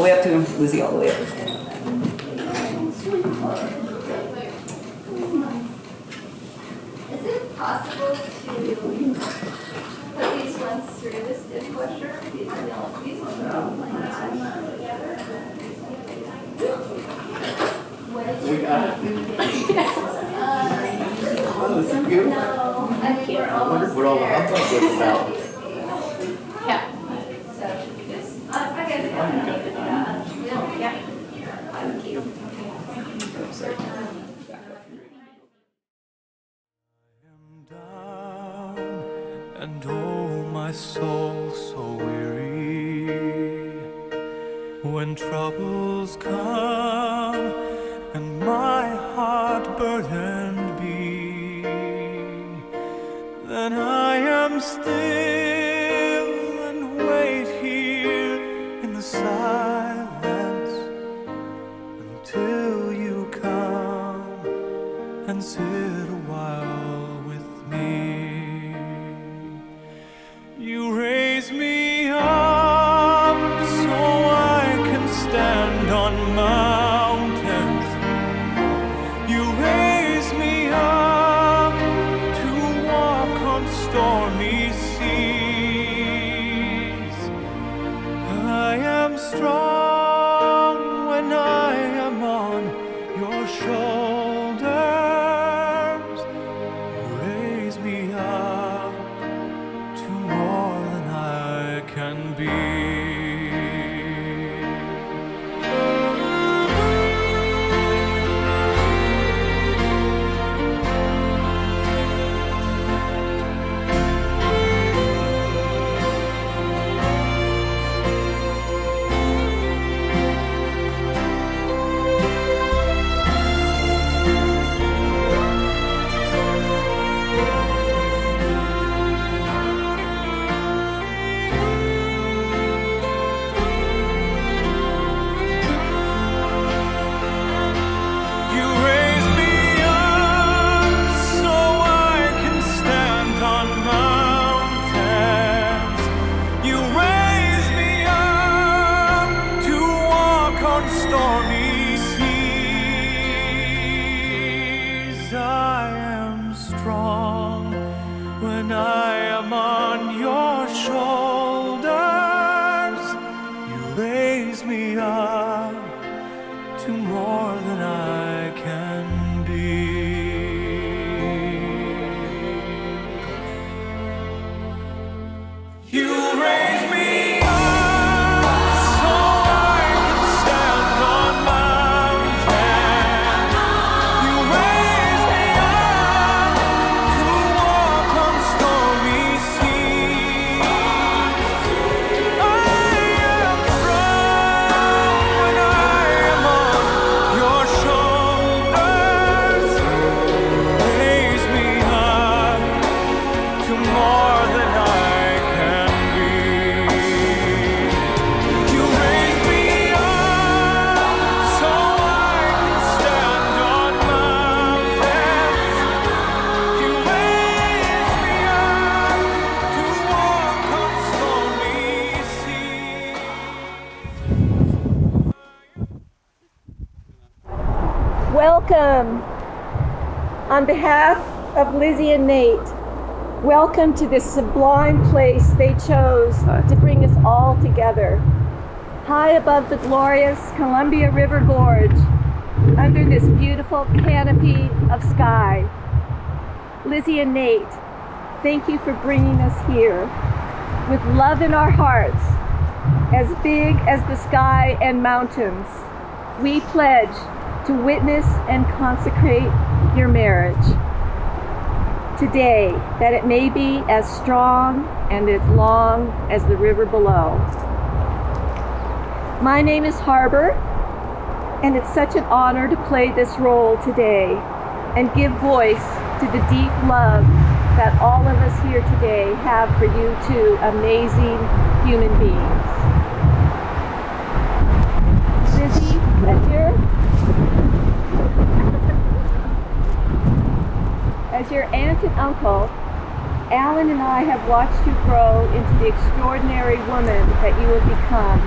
way up to him. Lizzie, all the way up. Is it possible to put these ones through this dishwasher? These ones are all together. We got it. Oh, this is beautiful. No, I think we're I wonder almost what all the there. hubbub was about. Yeah. So should we just, I guess, yeah. Thank you. Down, and oh, my soul so weary. When troubles come and my heart burdened be, then I am still and wait here in the silence until you come and sit a while with me. You raise me up so I can stand on mountains. You raise me up to walk on stormy seas. I am strong when I am on your shoulders. You raise me up to more than I can be. You raise me up so I can stand on mountains. You raise me up to walk on stormy seas. I am strong when I am on your shoulders. You raise me up to more than I can be. You raise me up so I can stand on mountains. You raise me up to walk on stormy seas. I am strong when I am on your shoulders. Raise me up to more than I can be. You raise me up so I can stand on mountains. You raise me up to walk on stormy seas. Welcome. On behalf of Lizzie and Nate, welcome to this sublime place they chose to bring us all together. High above the glorious Columbia River Gorge, under this beautiful canopy of sky. Lizzie and Nate, thank you for bringing us here with love in our hearts, as big as the sky and mountains. We pledge to witness and consecrate your marriage today, that it may be as strong and as long as the river below. My name is Harbor, and it's such an honor to play this role today and give voice to the deep love that all of us here today have for you two amazing human beings. Lizzie, as your aunt and uncle, Alan and I have watched you grow into the extraordinary woman that you have become.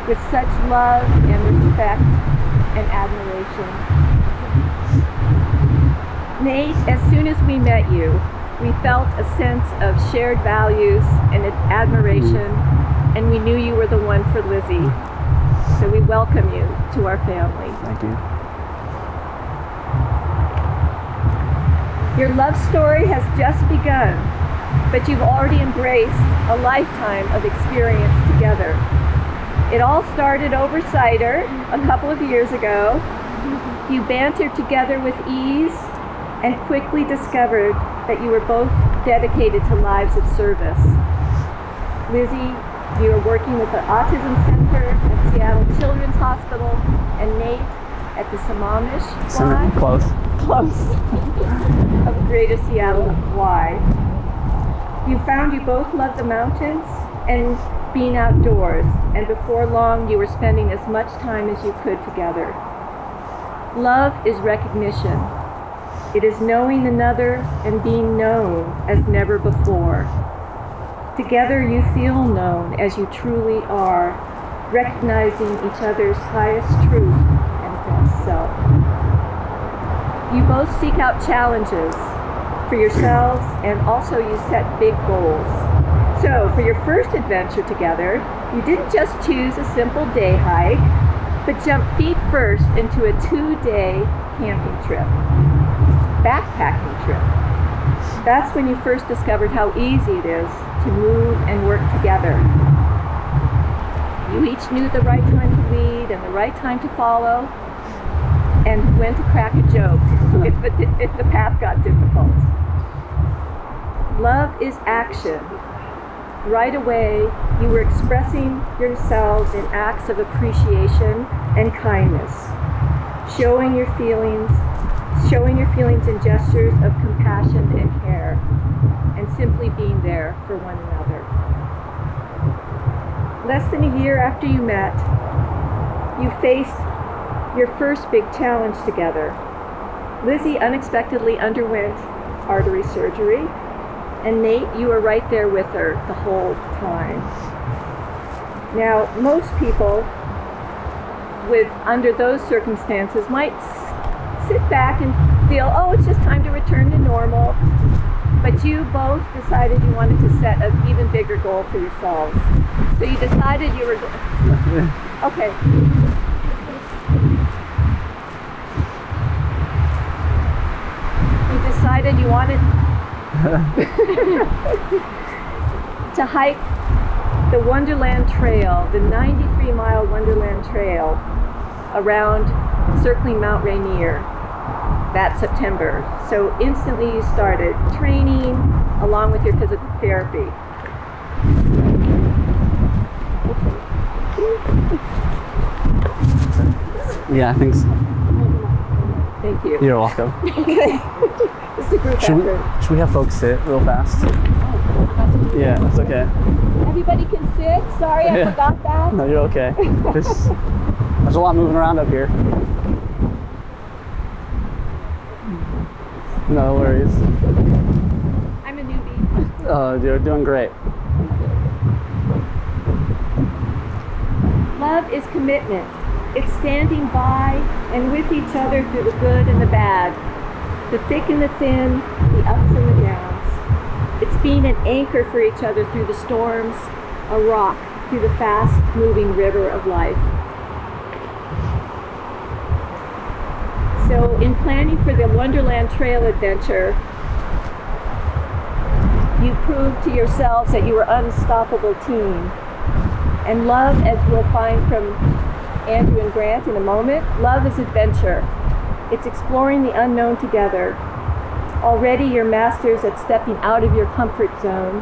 with such love and respect and admiration. Nate, as soon as we met you, we felt a sense of shared values and admiration, and we knew you were the one for Lizzie. So we welcome you to our family. Thank you. Your love story has just begun, but you've already embraced a lifetime of experience together. It all started over cider a couple of years ago. You bantered together with ease and quickly discovered that you were both dedicated to lives of service. Lizzie, you are working with the Autism Center at Seattle Children's Hospital, and Nate at the Sammamish Y. Close. Of Greater Seattle Y. You found you both loved the mountains and being outdoors, and before long you were spending as much time as you could together. Love is recognition. It is knowing another and being known as never before. Together you feel known as you truly are, recognizing each other's highest truth and best self. You both seek out challenges for yourselves, and also you set big goals. So for your first adventure together, you didn't just choose a simple day hike, but jumped feet first into a 2-day camping trip. Backpacking trip. That's when you first discovered how easy it is to move and work together. You each knew the right time to lead and the right time to follow, and when to crack a joke if the path got difficult. Love is action. Right away, you were expressing yourselves in acts of appreciation and kindness, showing your feelings in gestures of compassion and care, and simply being there for one another. Less than a year after you met, you faced your first big challenge together. Lizzie unexpectedly underwent artery surgery, and Nate, you were right there with her the whole time. Now, most people under those circumstances might sit back and feel, oh, it's just time to return to normal. But you both decided you wanted to set an even bigger goal for yourselves. So you decided you were, okay. You decided you wanted to hike the Wonderland Trail, the 93-mile Wonderland Trail around circling Mount Rainier that September. So instantly you started training along with your physical therapy. Yeah, I think so. Thank you. You're welcome. Okay. This is a group effort. Should we have folks sit real fast? Yeah, that's okay. Everybody can sit. Sorry, I Yeah. forgot that. No, you're okay. There's a lot moving around up here. No worries. I'm a newbie. Oh, you're doing great. Love is commitment. It's standing by and with each other through the good and the bad, the thick and the thin, the ups and the downs. It's being an anchor for each other through the storms, a rock through the fast-moving river of life. So in planning for the Wonderland Trail adventure, you proved to yourselves that you were an unstoppable team. And love, as we'll find from Andrew and Grant in a moment, love is adventure. It's exploring the unknown together. Already you're masters at stepping out of your comfort zone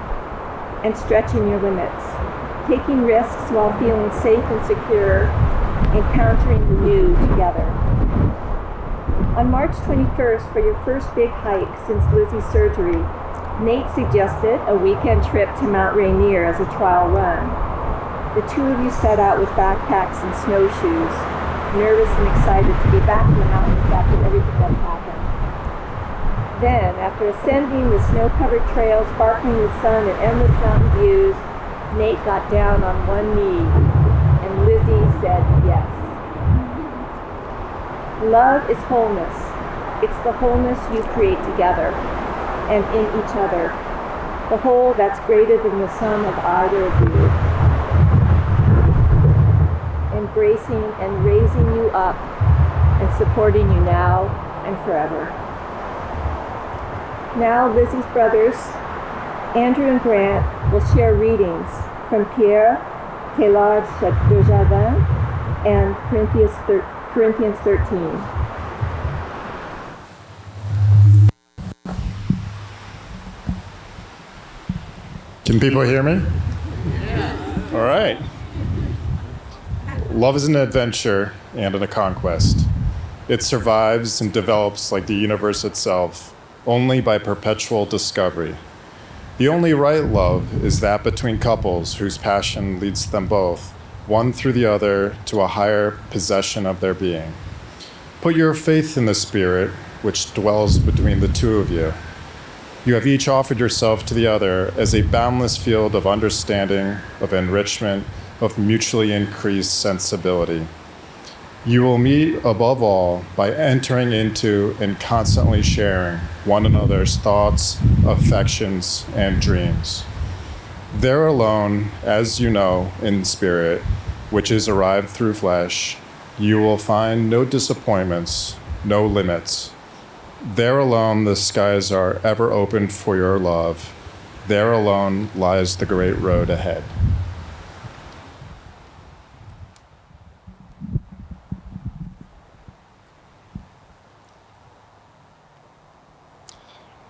and stretching your limits, taking risks while feeling safe and secure, encountering the new together. On March 21st, for your first big hike since Lizzie's surgery, Nate suggested a weekend trip to Mount Rainier as a trial run. The two of you set out with backpacks and snowshoes, nervous and excited to be back in the mountains after everything that happened. Then, after ascending the snow-covered trail, sparkling with sun and endless mountain views, Nate got down on one knee, and Lizzie Lizzie said yes. Love is wholeness. It's the wholeness you create together and in each other. The whole that's greater than the sum of either of you. Embracing and raising you up and supporting you now and forever. Now Lizzie's brothers, Andrew and Grant, will share readings from Pierre Teilhard de Chardin and Corinthians 13. Can people hear me? Yeah. All right. Love is an adventure and a conquest. It survives and develops like the universe itself, only by perpetual discovery. The only right love is that between couples whose passion leads them both, one through the other, to a higher possession of their being. Put your faith in the Spirit, which dwells between the two of you. You have each offered yourself to the other as a boundless field of understanding, of enrichment, of mutually increased sensibility. You will meet above all by entering into and constantly sharing one another's thoughts, affections, and dreams. There alone, as you know, in spirit, which is arrived through flesh, you will find no disappointments, no limits. There alone the skies are ever open for your love. There alone lies the great road ahead.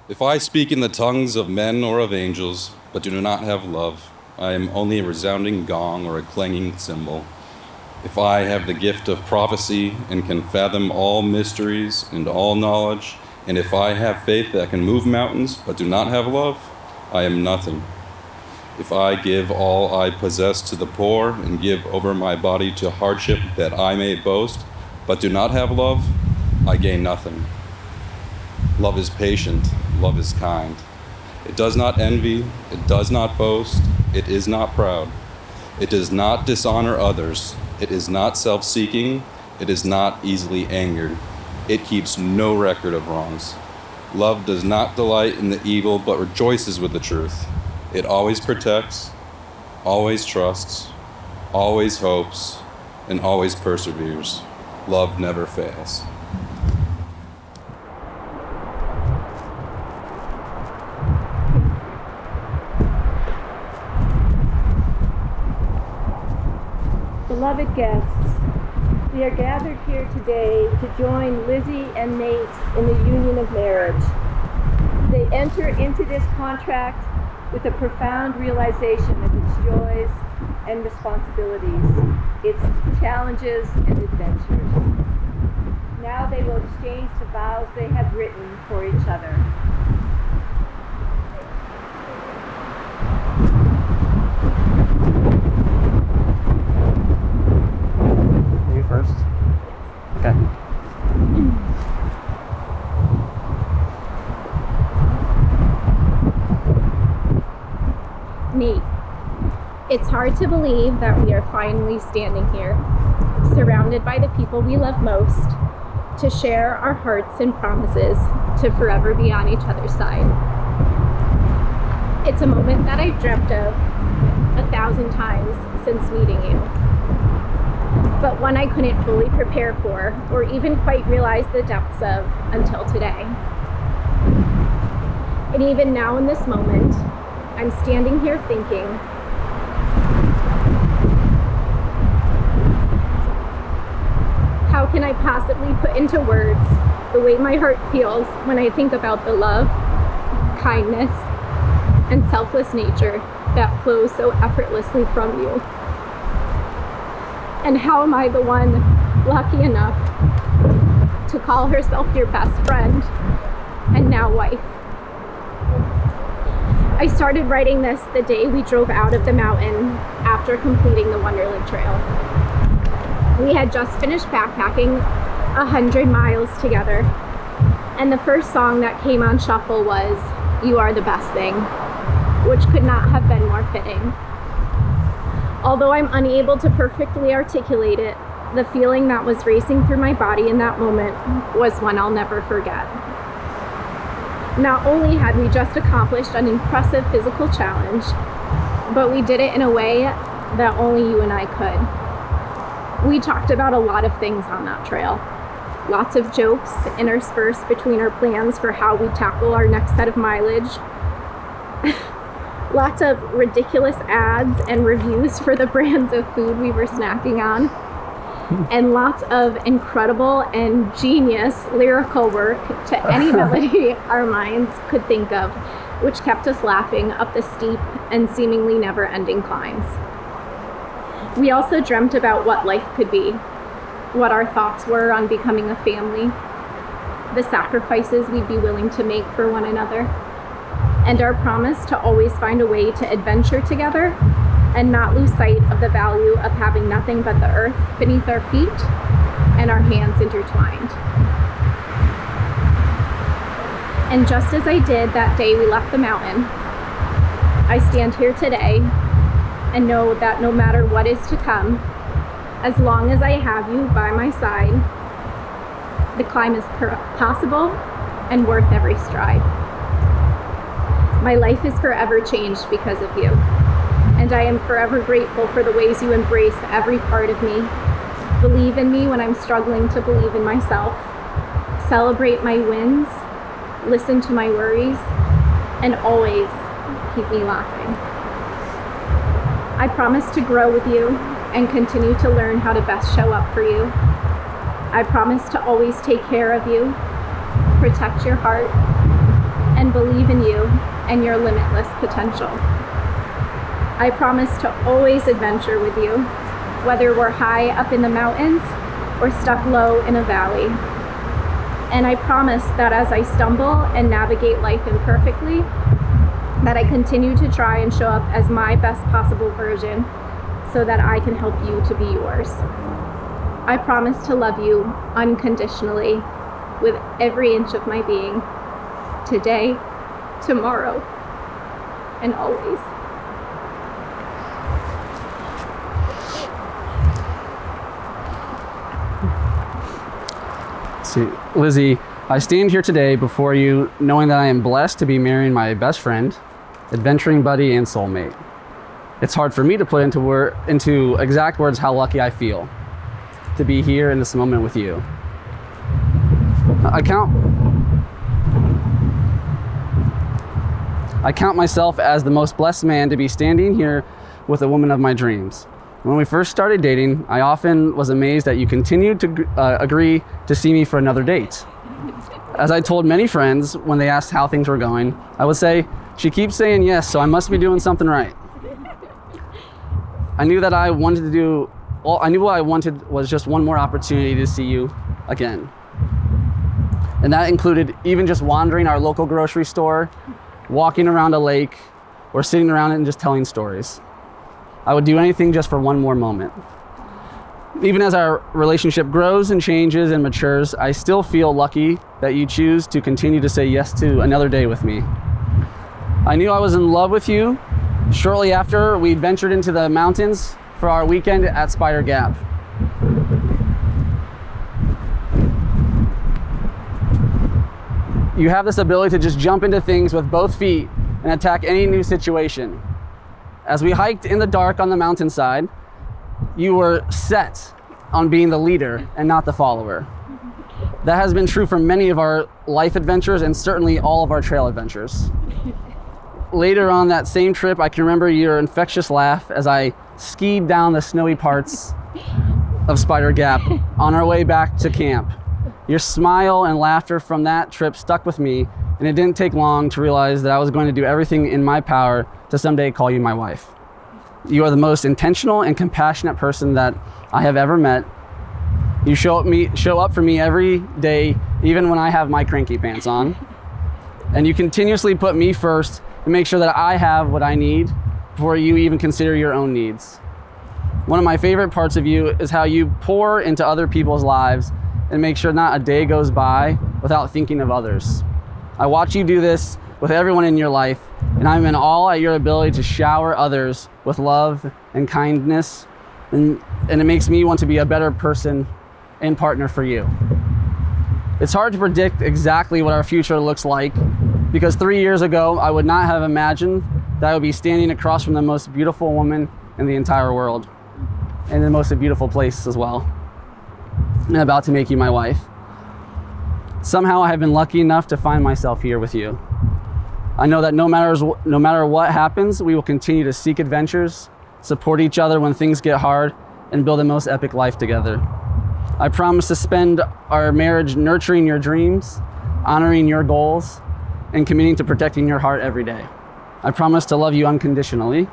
If I speak in the tongues of men or of angels, but do not have love, I am only a resounding gong or a clanging cymbal. If I have the gift of prophecy and can fathom all mysteries and all knowledge, and if I have faith that can move mountains, but do not have love, I am nothing. If I give all I possess to the poor and give over my body to hardship that I may boast, but do not have love, I gain nothing. Love is patient, love is kind. It does not envy, it does not boast, it is not proud. It does not dishonor others, it is not self-seeking, it is not easily angered. It keeps no record of wrongs. Love does not delight in the evil, but rejoices with the truth. It always protects, always trusts, always hopes, and always perseveres. Love never fails. Beloved guests, we are gathered here today to join Lizzie and Nate in the union of marriage. They enter into this contract with a profound realization of its joys and responsibilities, its challenges and adventures. Now they will exchange the vows they have written for each other. You first. Okay. Nate, it's hard to believe that we are finally standing here, surrounded by the people we love most, to share our hearts and promises to forever be on each other's side. It's a moment that I've dreamt of 1,000 times since meeting you, but one I couldn't fully prepare for or even quite realize the depths of until today. And even now in this moment, I'm standing here thinking, how can I possibly put into words the way my heart feels when I think about the love, kindness, and selfless nature that flows so effortlessly from you? And how am I the one lucky enough to call herself your best friend and now wife? I started writing this the day we drove out of the mountain after completing the Wonderland Trail. We had just finished backpacking 100 miles together, and the first song that came on shuffle was "You Are the Best Thing," which could not have been more fitting. Although I'm unable to perfectly articulate it, the feeling that was racing through my body in that moment was one I'll never forget. Not only had we just accomplished an impressive physical challenge, but we did it in a way that only you and I could. We talked about a lot of things on that trail. Lots of jokes interspersed between our plans for how we tackle our next set of mileage. Lots of ridiculous ads and reviews for the brands of food we were snacking on. And lots of incredible and genius lyrical work to any melody our minds could think of, which kept us laughing up the steep and seemingly never-ending climbs. We also dreamt about what life could be, what our thoughts were on becoming a family, the sacrifices we'd be willing to make for one another, and our promise to always find a way to adventure together and not lose sight of the value of having nothing but the earth beneath our feet and our hands intertwined. And just as I did that day we left the mountain, I stand here today and know that no matter what is to come, as long as I have you by my side, the climb is possible and worth every stride. My life is forever changed because of you, and I am forever grateful for the ways you embrace every part of me, believe in me when I'm struggling to believe in myself, celebrate my wins, listen to my worries, and always keep me laughing. I promise to grow with you and continue to learn how to best show up for you. I promise to always take care of you, protect your heart, and believe in you and your limitless potential. I promise to always adventure with you, whether we're high up in the mountains or stuck low in a valley. And I promise that as I stumble and navigate life imperfectly, that I continue to try and show up as my best possible version so that I can help you to be yours. I promise to love you unconditionally with every inch of my being, today, tomorrow, and always. See, Lizzie, I stand here today before you knowing that I am blessed to be marrying my best friend, adventuring buddy, and soulmate. It's hard for me to put into exact words how lucky I feel to be here in this moment with you. I count myself as the most blessed man to be standing here with a woman of my dreams. When we first started dating, I often was amazed that you continued to agree to see me for another date. As I told many friends when they asked how things were going, I would say, "She keeps saying yes, so I must be doing something right." I knew what I wanted was just one more opportunity to see you again. And that included even just wandering our local grocery store, walking around a lake, or sitting around and just telling stories. I would do anything just for one more moment. Even as our relationship grows and changes and matures, I still feel lucky that you choose to continue to say yes to another day with me. I knew I was in love with you shortly after we ventured into the mountains for our weekend at Spider Gap. You have this ability to just jump into things with both feet and attack any new situation. As we hiked in the dark on the mountainside, you were set on being the leader and not the follower. That has been true for many of our life adventures and certainly all of our trail adventures. Later on that same trip, I can remember your infectious laugh as I skied down the snowy parts of Spider Gap on our way back to camp. Your smile and laughter from that trip stuck with me, and it didn't take long to realize that I was going to do everything in my power to someday call you my wife. You are the most intentional and compassionate person that I have ever met. You show up for me every day, even when I have my cranky pants on. And you continuously put me first and make sure that I have what I need before you even consider your own needs. One of my favorite parts of you is how you pour into other people's lives and make sure not a day goes by without thinking of others. I watch you do this with everyone in your life, and I'm in awe at your ability to shower others with love and kindness, and it makes me want to be a better person and partner for you. It's hard to predict exactly what our future looks like, because 3 years ago, I would not have imagined that I would be standing across from the most beautiful woman in the entire world, and the most beautiful place as well, and about to make you my wife. Somehow I have been lucky enough to find myself here with you. I know that no matter what happens, we will continue to seek adventures, support each other when things get hard, and build the most epic life together. I promise to spend our marriage nurturing your dreams, honoring your goals, and committing to protecting your heart every day. I promise to love you unconditionally.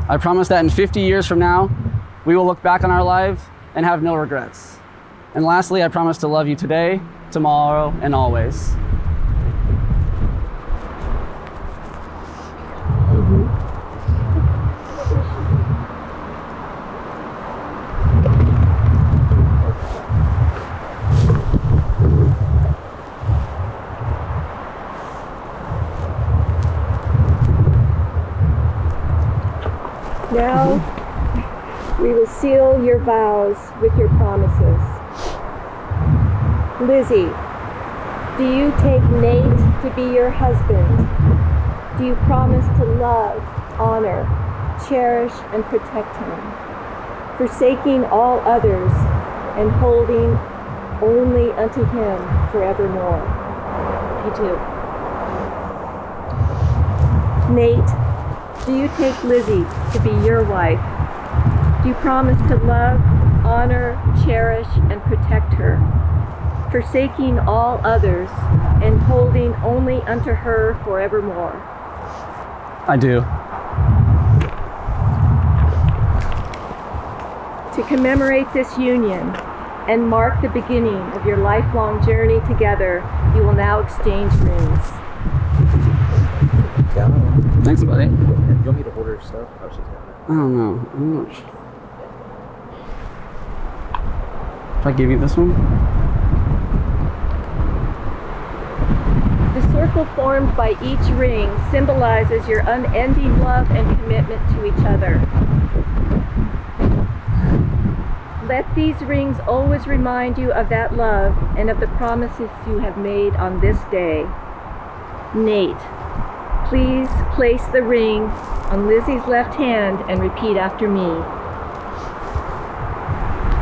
I promise that in 50 years from now, we will look back on our lives and have no regrets. And lastly, I promise to love you today, tomorrow, and always. Now, we will seal your vows with your promises. Lizzie, do you take Nate to be your husband? Do you promise to love, honor, cherish, and protect him, forsaking all others and holding only unto him forevermore? I do. Nate, do you take Lizzie to be your wife? Do you promise to love, honor, cherish, and protect her, forsaking all others and holding only unto her forevermore? I do. To commemorate this union and mark the beginning of your lifelong journey together, you will now exchange rings. Thanks, buddy. You want me to order stuff? Oh, she's got it. I don't know. I'm not sure. Should I give you this one? The circle formed by each ring symbolizes your unending love and commitment to each other. Let these rings always remind you of that love and of the promises you have made on this day. Nate, please place the ring on Lizzie's left hand and repeat after me.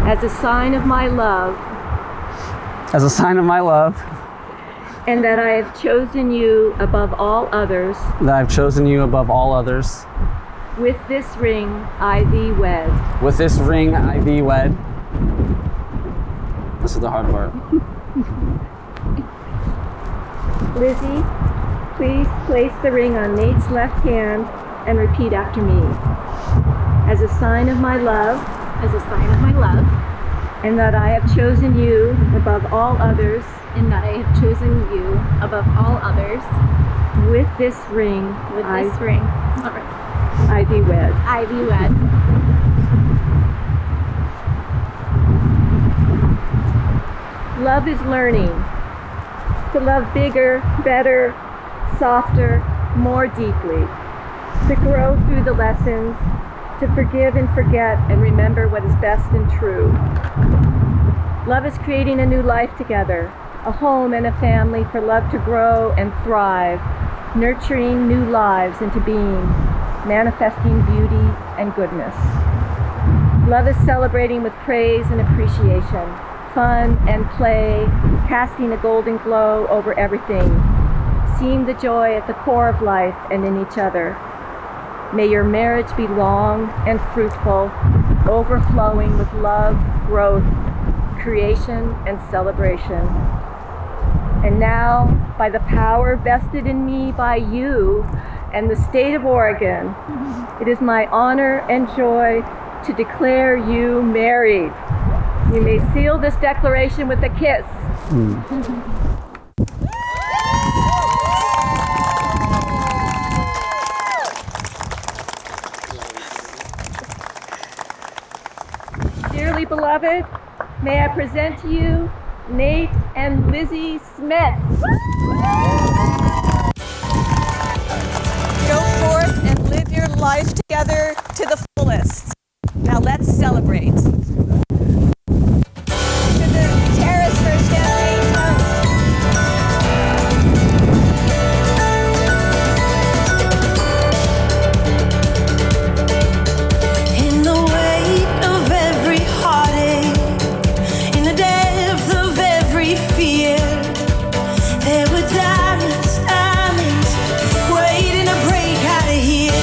As a sign of my love, As a sign of my love, and that I have chosen you above all others, that I've chosen you above all others, with this ring I thee wed. with this ring I thee wed. This is the hard part. Lizzie, please place the ring on Nate's left hand and repeat after me. As a sign of my love, As a sign of my love, and that I have chosen you above all others, and that I have chosen you above all others, with this ring with this ring, sorry, I thee wed. I thee wed. Love is learning to love bigger, better, softer, more deeply, to grow through the lessons, to forgive and forget and remember what is best and true. Love is creating a new life together, a home and a family for love to grow and thrive, nurturing new lives into being, manifesting beauty and goodness. Love is celebrating with praise and appreciation, fun and play, casting a golden glow over everything, seeing the joy at the core of life and in each other. May your marriage be long and fruitful, overflowing with love, growth, creation, and celebration. And now, by the power vested in me by you and the state of Oregon, it is my honor and joy to declare you married. You may seal this declaration with a kiss. Dearly beloved, may I present to you Nate and Lizzie Smith. Go Let's celebrate. To the terrace for Champagne Toast. In the wake of every heartache, in the depth of every fear, there were diamonds, diamonds, waiting to break out of here.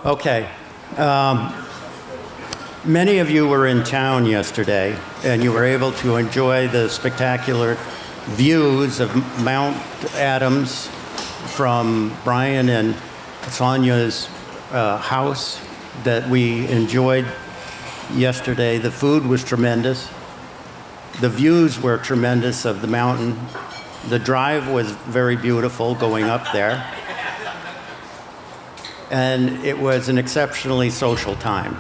Okay. Many of you were in town yesterday, and you were able to enjoy the spectacular views of Mount Adams from Brian and Sonia's house that we enjoyed yesterday. The food was tremendous. The views were tremendous of the mountain. The drive was very beautiful going up there. And it was an exceptionally social time.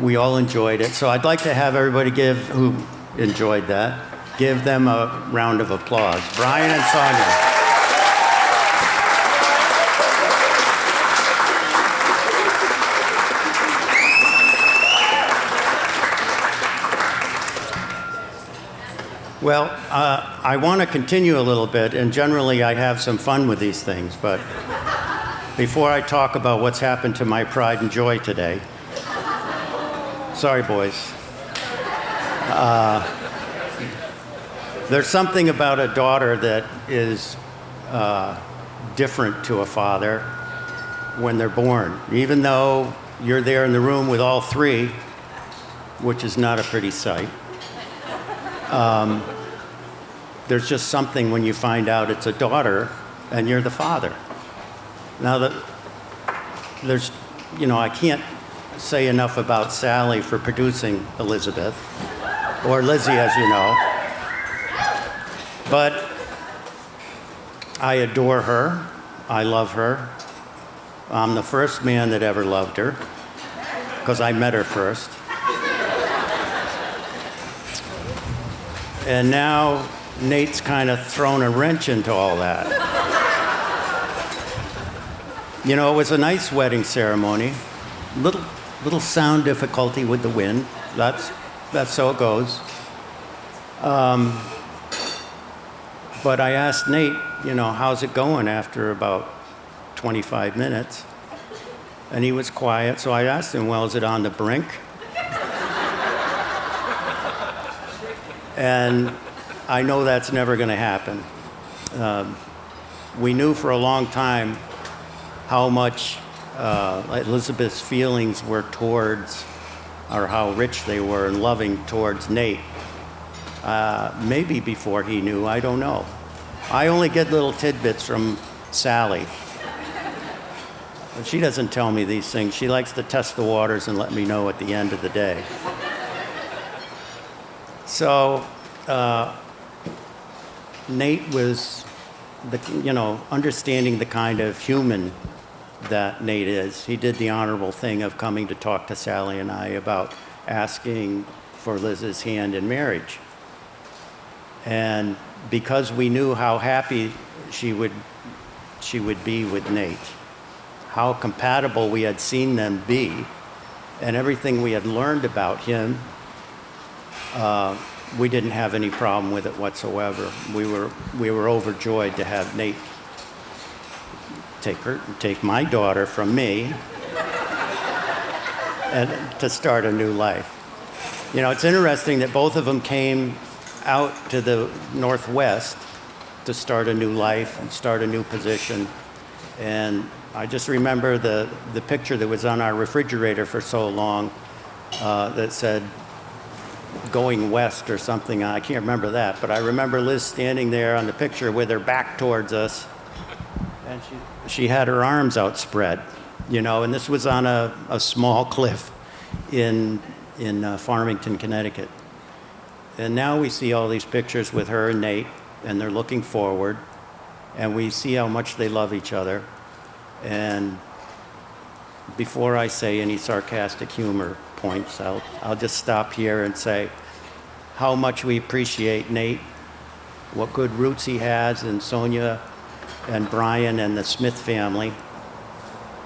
We all enjoyed it. So I'd like to have everybody who enjoyed that, give them a round of applause. Brian and Sonia. Well, I want to continue a little bit, and generally I have some fun with these things, but before I talk about what's happened to my pride and joy today, sorry, boys. There's something about a daughter that is different to a father when they're born. Even though you're there in the room with all three, which is not a pretty sight, there's just something when you find out it's a daughter and you're the father. Now, there's, I can't say enough about Sally for producing Elizabeth, or Lizzie, as you know. But I adore her. I love her. I'm the first man that ever loved her, because I met her first. And now Nate's kind of thrown a wrench into all that. It was a nice wedding ceremony. Little sound difficulty with the wind. That's so it goes. But I asked Nate, how's it going after about 25 minutes? And he was quiet, so I asked him, well, is it on the brink? And I know that's never going to happen. We knew for a long time how much Elizabeth's feelings were towards, or how rich they were and loving towards Nate. Maybe before he knew, I don't know. I only get little tidbits from Sally. She doesn't tell me these things. She likes to test the waters and let me know at the end of the day. So Nate was, understanding the kind of human that Nate is. He did the honorable thing of coming to talk to Sally and I about asking for Liz's hand in marriage. And because we knew how happy she would be with Nate, how compatible we had seen them be, and everything we had learned about him, we didn't have any problem with it whatsoever. We were overjoyed to have Nate take my daughter from me and to start a new life. You know, it's interesting that both of them came out to the Northwest to start a new life and start a new position. And I just remember the picture that was on our refrigerator for so long that said going west or something. I can't remember that, but I remember Liz standing there on the picture with her back towards us, and she had her arms outspread, you know, and this was on a small cliff in Farmington, Connecticut. And now we see all these pictures with her and Nate, and they're looking forward, and we see how much they love each other. And before I say any sarcastic humor points, I'll just stop here and say how much we appreciate Nate, what good roots he has in Sonia and Brian and the Smith family.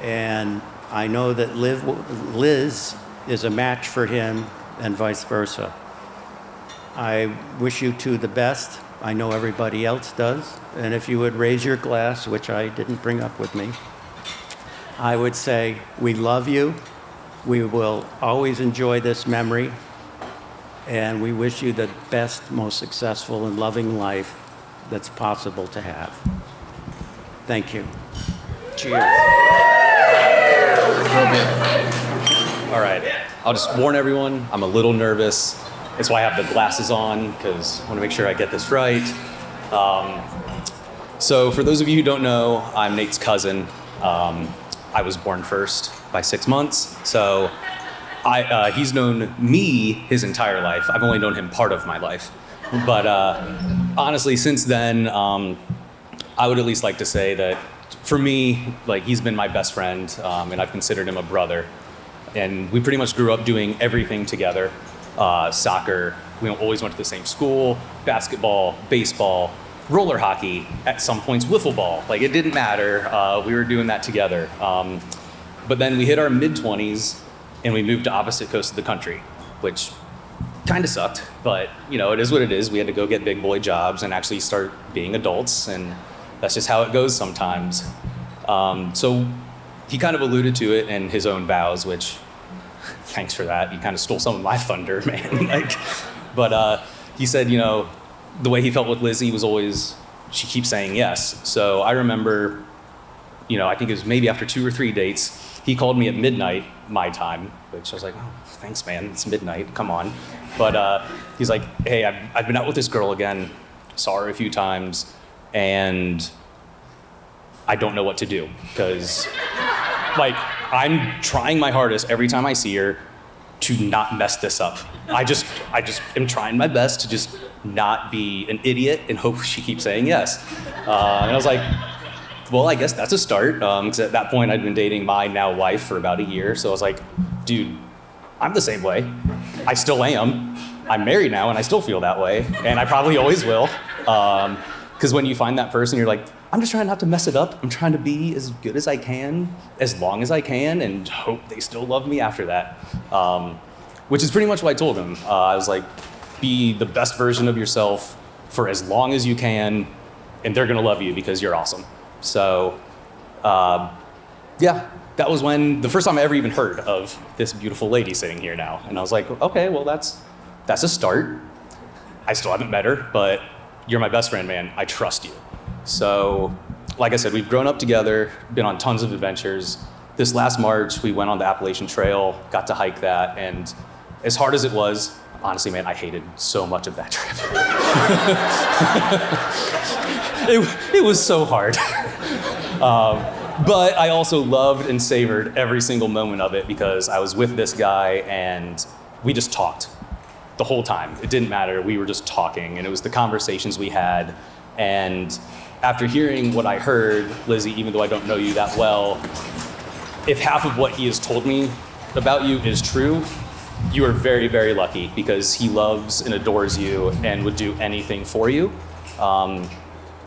And I know that Liz is a match for him and vice versa. I wish you two the best. I know everybody else does. And if you would raise your glass, which I didn't bring up with me, I would say we love you. We will always enjoy this memory. And we wish you the best, most successful and loving life that's possible to have. Thank you. Cheers. All right, I'll just warn everyone, I'm a little nervous. That's why I have the glasses on, because I want to make sure I get this right. So for those of you who don't know, I'm Nate's cousin. I was born first by 6 months, so he's known me his entire life. I've only known him part of my life. But honestly, since then, I would at least like to say that for me, like, he's been my best friend, and I've considered him a brother. And we pretty much grew up doing everything together. Soccer, we always went to the same school, basketball, baseball, roller hockey, at some points wiffle ball. Like, it didn't matter, we were doing that together. But then we hit our mid-20s and we moved to opposite coasts of the country, which kind of sucked, but you know, it is what it is. We had to go get big boy jobs and actually start being adults, and that's just how it goes sometimes. So he kind of alluded to it in his own vows, which, thanks for that. You kind of stole some of my thunder, man. But he said, you know, the way he felt with Lizzie was always, she keeps saying yes. So I remember, you know, I think it was maybe after 2 or 3 dates, he called me at midnight, my time, which I was like, oh, thanks, man, it's midnight, come on. But he's like, hey, I've been out with this girl again, saw her a few times, and I don't know what to do, because, like, I'm trying my hardest every time I see her to not mess this up. I just am trying my best to just not be an idiot and hope she keeps saying yes. And I was like, well, I guess that's a start, because at that point I'd been dating my now wife for about a year, so I was like, dude, I'm the same way. I still am. I'm married now and I still feel that way, and I probably always will. Because when you find that person, you're like, I'm just trying not to mess it up. I'm trying to be as good as I can, as long as I can, and hope they still love me after that. Which is pretty much what I told him. I was like, be the best version of yourself for as long as you can, and they're gonna love you because you're awesome. So, yeah, that was when the first time I ever even heard of this beautiful lady sitting here now. And I was like, okay, well, that's a start. I still haven't met her, but you're my best friend, man. I trust you. So, like I said, we've grown up together, been on tons of adventures. This last March, we went on the Appalachian Trail, got to hike that, and as hard as it was, honestly, man, I hated so much of that trip. It was so hard. But I also loved and savored every single moment of it, because I was with this guy and we just talked the whole time. It didn't matter, we were just talking, and it was the conversations we had. And after hearing what I heard, Lizzie, even though I don't know you that well, if half of what he has told me about you is true, you are very, very lucky, because he loves and adores you and would do anything for you. And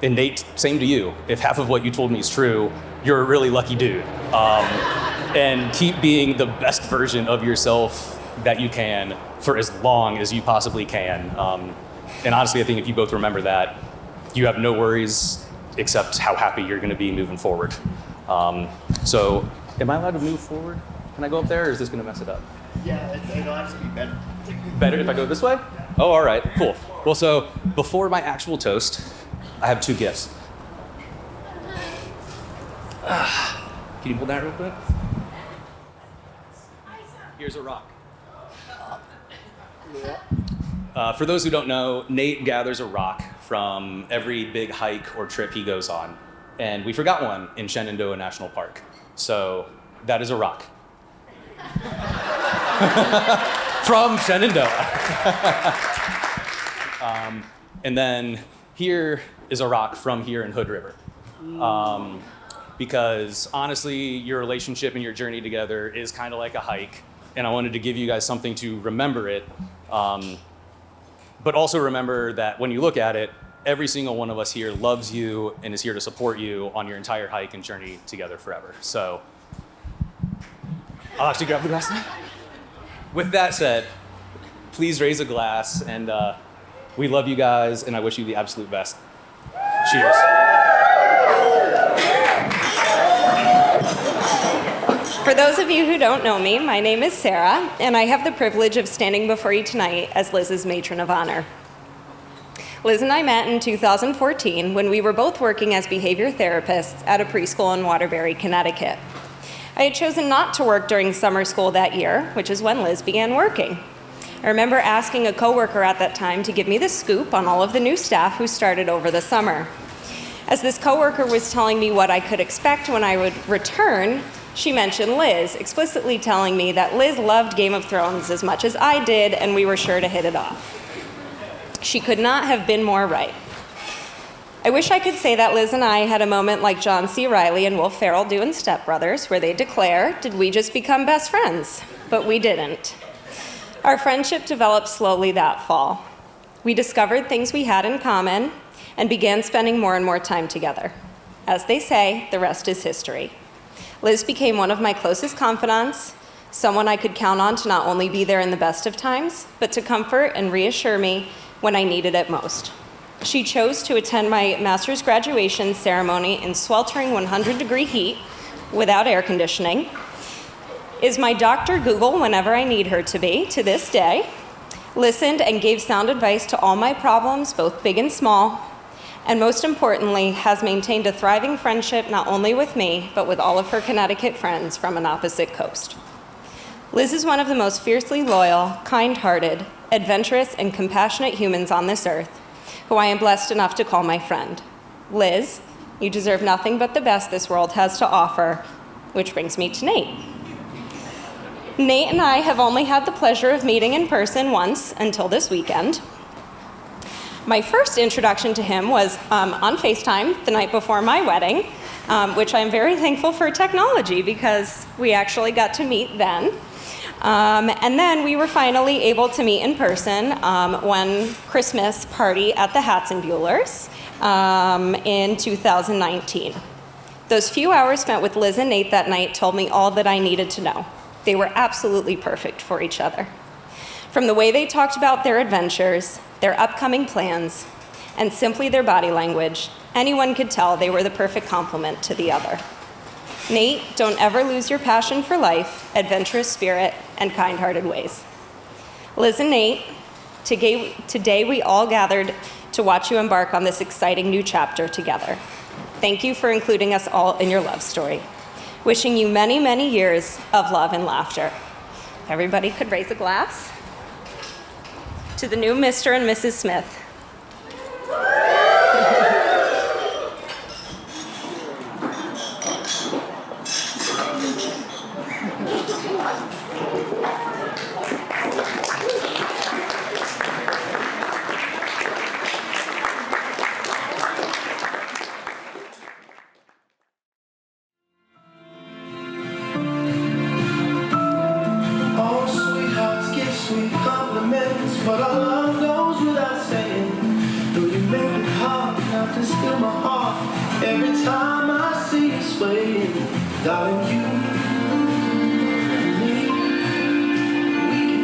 Nate, same to you. If half of what you told me is true, you're a really lucky dude. And keep being the best version of yourself that you can for as long as you possibly can. And honestly, I think if you both remember that, you have no worries except how happy you're going to be moving forward. So, am I allowed to move forward? Can I go up there, or is this going to mess it up? Yeah, it'll actually be better. Better if I go this way? Oh, all right, cool. Well, so before my actual toast, I have two gifts. Can you hold that real quick? Here's a rock. For those who don't know, Nate gathers a rock from every big hike or trip he goes on. And we forgot one in Shenandoah National Park. So that is a rock. From Shenandoah. And then here is a rock from here in Hood River. Because honestly, your relationship and your journey together is kind of like a hike. And I wanted to give you guys something to remember it. But also remember that when you look at it, every single one of us here loves you and is here to support you on your entire hike and journey together forever. So I'll actually grab the glass now. With that said, please raise a glass, and we love you guys, and I wish you the absolute best. Cheers. For those of you who don't know me, my name is Sarah, and I have the privilege of standing before you tonight as Liz's matron of honor. Liz and I met in 2014 when we were both working as behavior therapists at a preschool in Waterbury, Connecticut. I had chosen not to work during summer school that year, which is when Liz began working. I remember asking a coworker at that time to give me the scoop on all of the new staff who started over the summer. As this coworker was telling me what I could expect when I would return, she mentioned Liz, explicitly telling me that Liz loved Game of Thrones as much as I did, and we were sure to hit it off. She could not have been more right. I wish I could say that Liz and I had a moment like John C. Reilly and Will Ferrell do in Step Brothers, where they declare, "Did we just become best friends?" But we didn't. Our friendship developed slowly that fall. We discovered things we had in common and began spending more and more time together. As they say, the rest is history. Liz became one of my closest confidants, someone I could count on to not only be there in the best of times, but to comfort and reassure me when I needed it most. She chose to attend my master's graduation ceremony in sweltering 100-degree heat without air conditioning, is my Dr. Google whenever I need her to be, to this day, listened and gave sound advice to all my problems, both big and small, and most importantly, has maintained a thriving friendship not only with me, but with all of her Connecticut friends from an opposite coast. Liz is one of the most fiercely loyal, kind-hearted, adventurous, and compassionate humans on this earth, who I am blessed enough to call my friend. Liz, you deserve nothing but the best this world has to offer, which brings me to Nate. Nate and I have only had the pleasure of meeting in person once until this weekend. My first introduction to him was on FaceTime the night before my wedding, which I'm very thankful for technology because we actually got to meet then. And then we were finally able to meet in person one Christmas party at the Hatzenbuehlers in 2019. Those few hours spent with Liz and Nate that night told me all that I needed to know. They were absolutely perfect for each other. From the way they talked about their adventures, their upcoming plans, and simply their body language, anyone could tell they were the perfect complement to the other. Nate, don't ever lose your passion for life, adventurous spirit, and kind-hearted ways. Liz and Nate, today we all gathered to watch you embark on this exciting new chapter together. Thank you for including us all in your love story. Wishing you many, many years of love and laughter. If everybody could raise a glass to the new Mr. and Mrs. Smith. Oh, sweethearts give sweet compliments, but our love goes without saying. Though you make it hard not to steal my heart every time I see you sway, darling, you and me, we can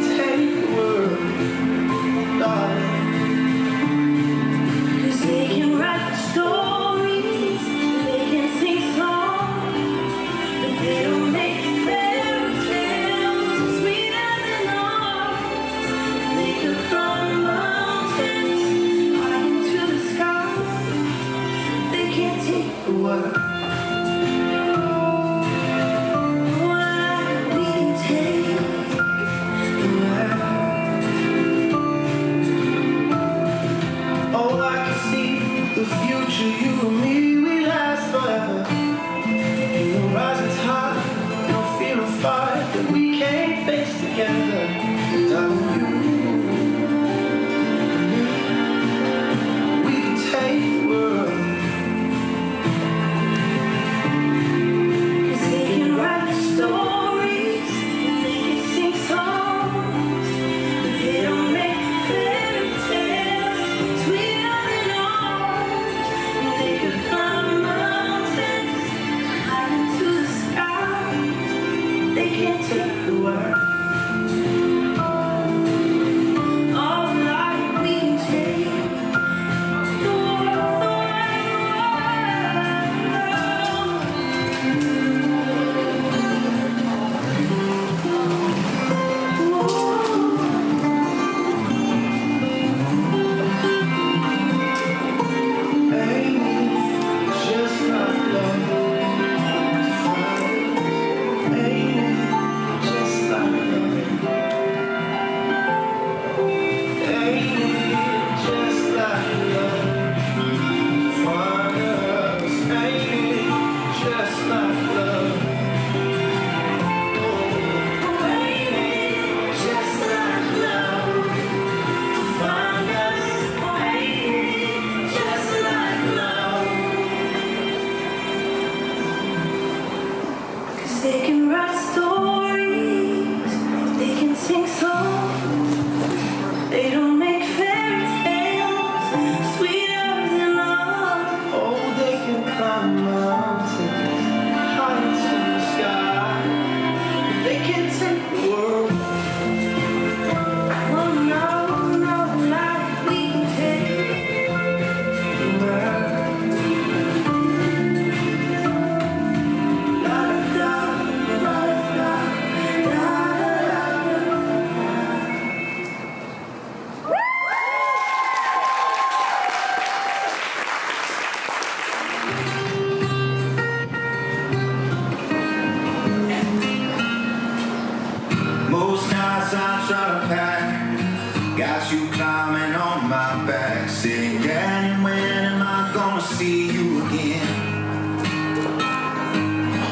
I try to pack, got you climbing on my back, saying, Daddy, when am I gonna see you again?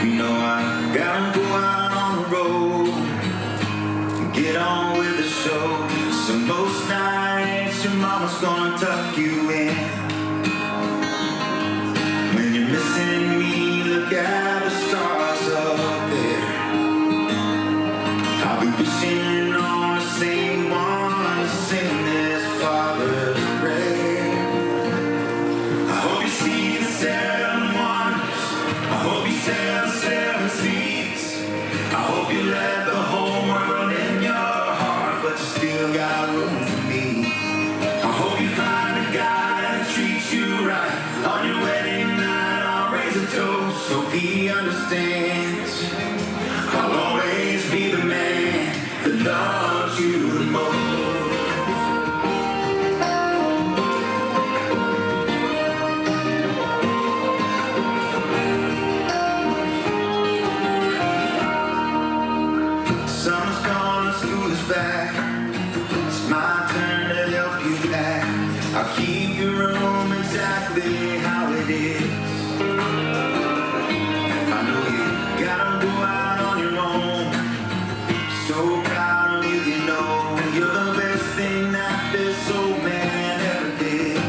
You know I gotta go out on the road, get on with the show. So most nights your mama's gonna tuck you in. When you're missing me, look at the stars up there. I'll be wishing on the same one to sing this Father's prayer. I hope you see the 7 wonders. I hope you sail the 7 seas. I hope you let the whole world in your heart, but you still got room for me. I hope you find a guy that treats you right. On your wedding night, I'll raise a toast so he understands. I'll always be the man that loves you the most. Summer's gone and school is back. It's my turn to help you back. I'll keep your room exactly how it is. I know you gotta go out on your own. So proud of you, you know. You're the best thing that this old man ever did.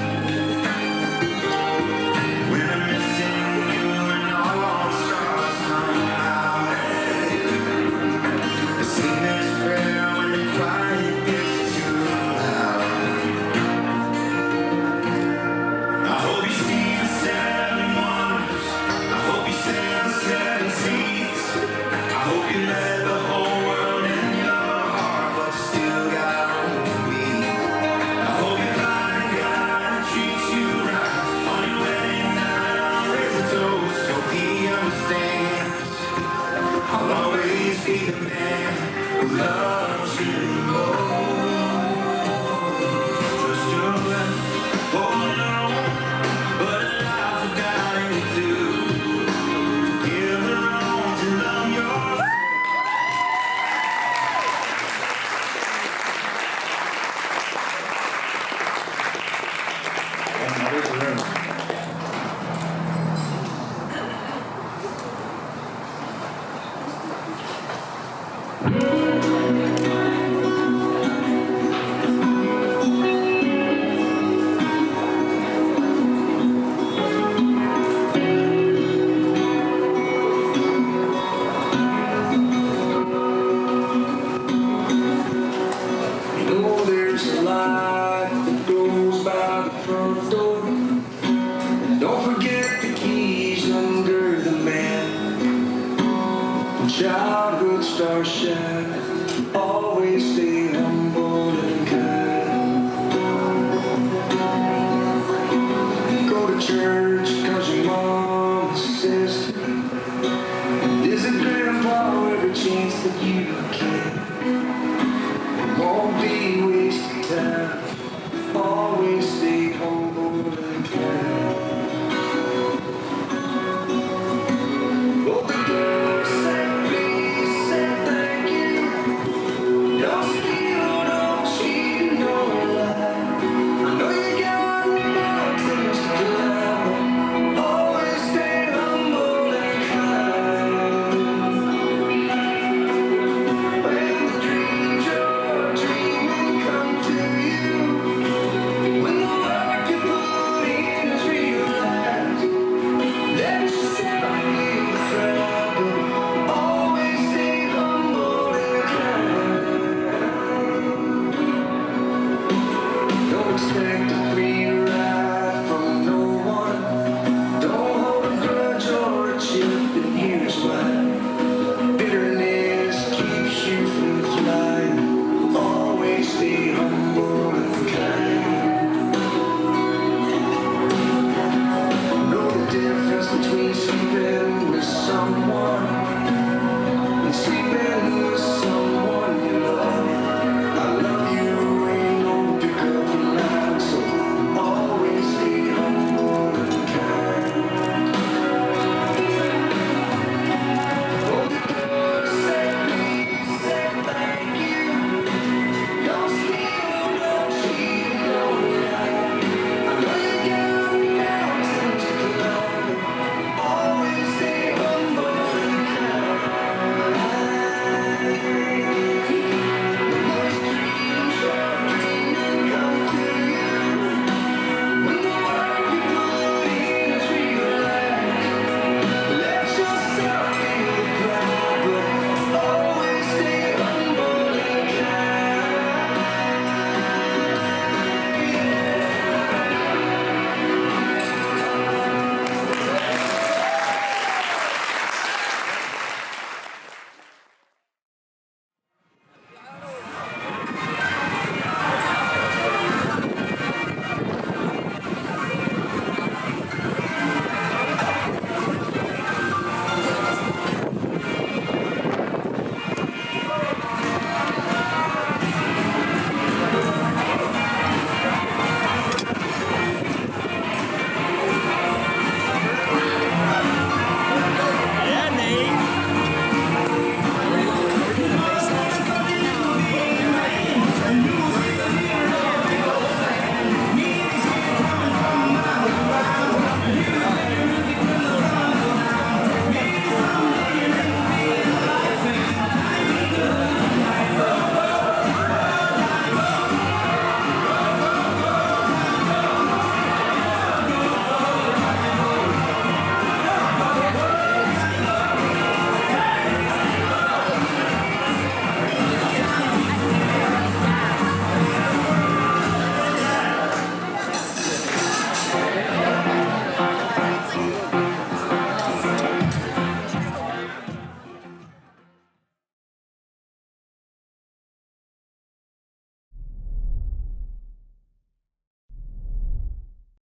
When I'm missing you and all the stars come out, I sing this prayer when the quiet gets too loud. I hope you see the 7 wonders. I hope you sail the 7 seas. I hope you let the whole world in your heart, but you still got room for me. I hope you find a guy that treats you right. On your wedding night, I'll raise a toast so he understands. I'll always be the man who loves you.